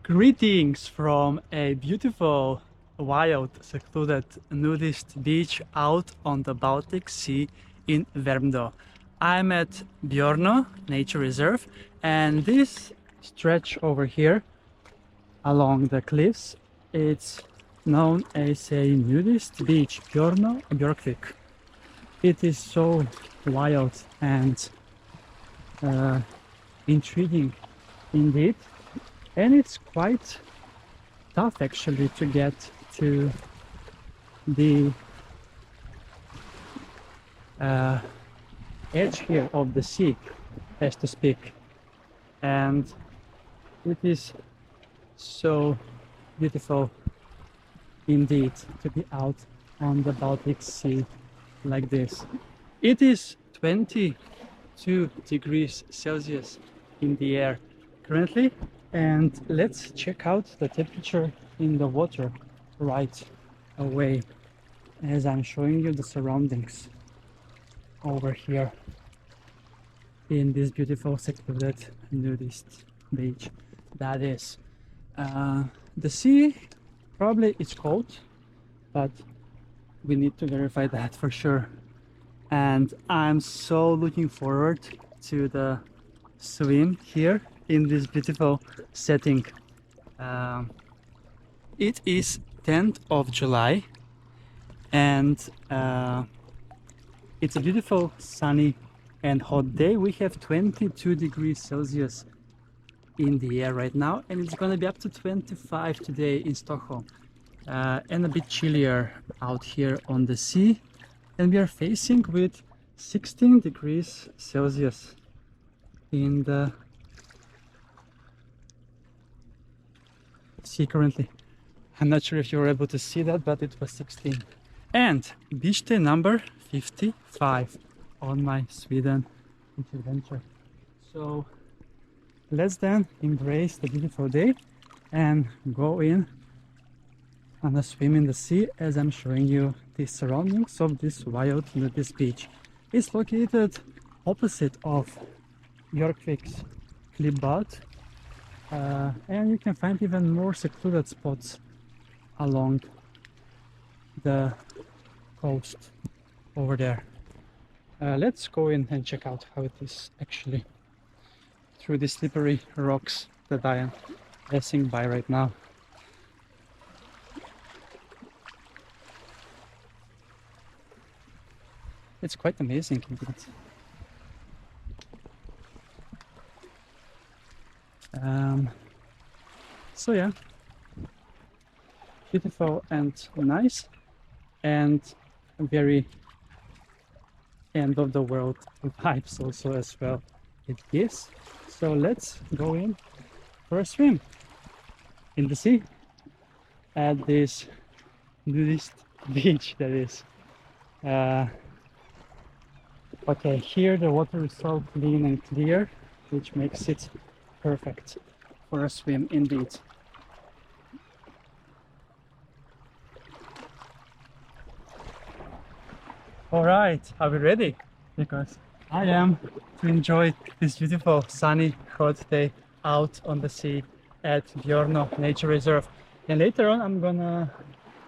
Greetings from a beautiful, wild, secluded nudist beach out on the Baltic Sea in Björnö. I'm at Björnö Nature Reserve, and this stretch over here along the cliffs, it's known as a nudist beach, Björnö Björkvik. It is so wild and intriguing indeed. And it's quite tough actually to get to the edge here of the sea, as to speak. And it is so beautiful indeed to be out on the Baltic Sea like this. It is 22 degrees Celsius in the air currently. And let's check out the temperature in the water right away as I'm showing you the surroundings over here in this beautiful secluded nudist beach. That is the sea. Probably it's cold, but we need to verify that for sure. And I'm so looking forward to the swim here in this beautiful setting. It is 10th of July and it's a beautiful sunny and hot day. We have 22 degrees Celsius in the air right now, and it's going to be up to 25 today in Stockholm, and a bit chillier out here on the sea, and we are facing with 16 degrees Celsius in the sea currently. I'm not sure if you were able to see that, but it was 16. And beach day number 55 on my Sweden adventure. So let's then embrace the beautiful day and go in on a swim in the sea as I'm showing you the surroundings of this wild nudist beach. It's located opposite of Björkvik Klippbad. And you can find even more secluded spots along the coast over there. Let's go in and check out how it is actually through the slippery rocks that I am passing by right now. It's quite amazing indeed. So yeah, beautiful and nice, and very end of the world vibes also as well it gives. So let's go in for a swim in the sea at this nudist beach that is. Okay, here the water is so clean and clear, which makes it perfect for a swim indeed. All right, are we ready? Because I am to enjoy this beautiful sunny hot day out on the sea at Björnö Nature Reserve. And later on I'm gonna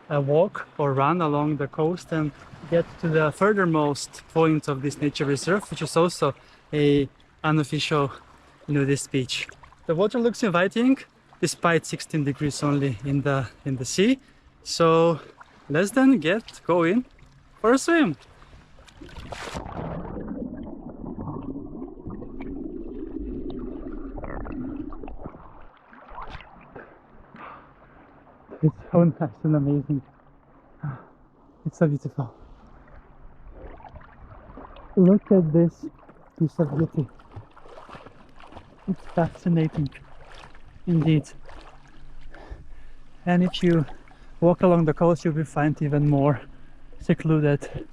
walk or run along the coast and get to the furthermost point of this nature reserve, which is also a unofficial nudist beach. The water looks inviting despite 16 degrees only in the sea. So let's then get going for a swim. It's so nice and amazing. It's so beautiful. Look at this piece of beauty. It's fascinating indeed. And if you walk along the coast, you will find even more secluded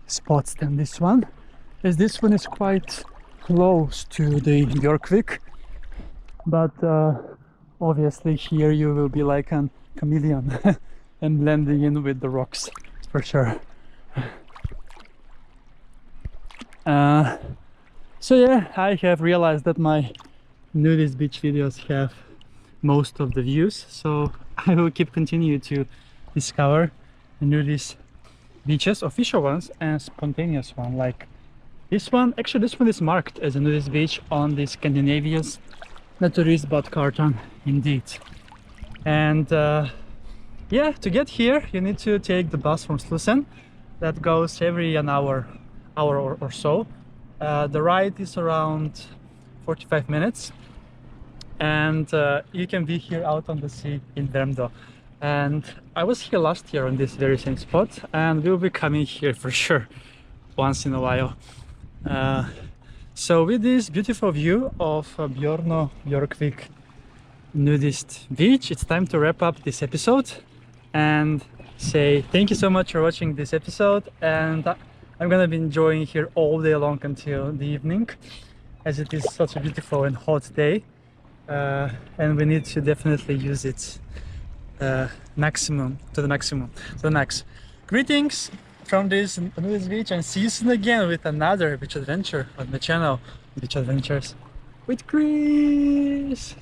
spots than this one, as this one is quite close to the Björkvik, but obviously here you will be like a chameleon and blending in with the rocks for sure. So yeah, I have realized that my nudist beach videos have most of the views, so I will keep continue to discover nudist beaches, official ones and spontaneous one, like this one. Actually, this one is marked as a nudist beach on the Scandinavia's Naturisbad Kartan, indeed. And yeah, to get here you need to take the bus from Slussen that goes every an hour or so. The ride is around 45 minutes, and you can be here out on the sea in Björnö. And I was here last year on this very same spot, and we'll be coming here for sure once in a while. So with this beautiful view of Björnö Björkvik nudist beach, it's time to wrap up this episode and say thank you so much for watching this episode. And I'm gonna be enjoying here all day long until the evening, as it is such a beautiful and hot day, and we need to definitely use it to the max. Greetings from this nudist beach, and see you soon again with another beach adventure on the channel, Beach Adventures with Chris.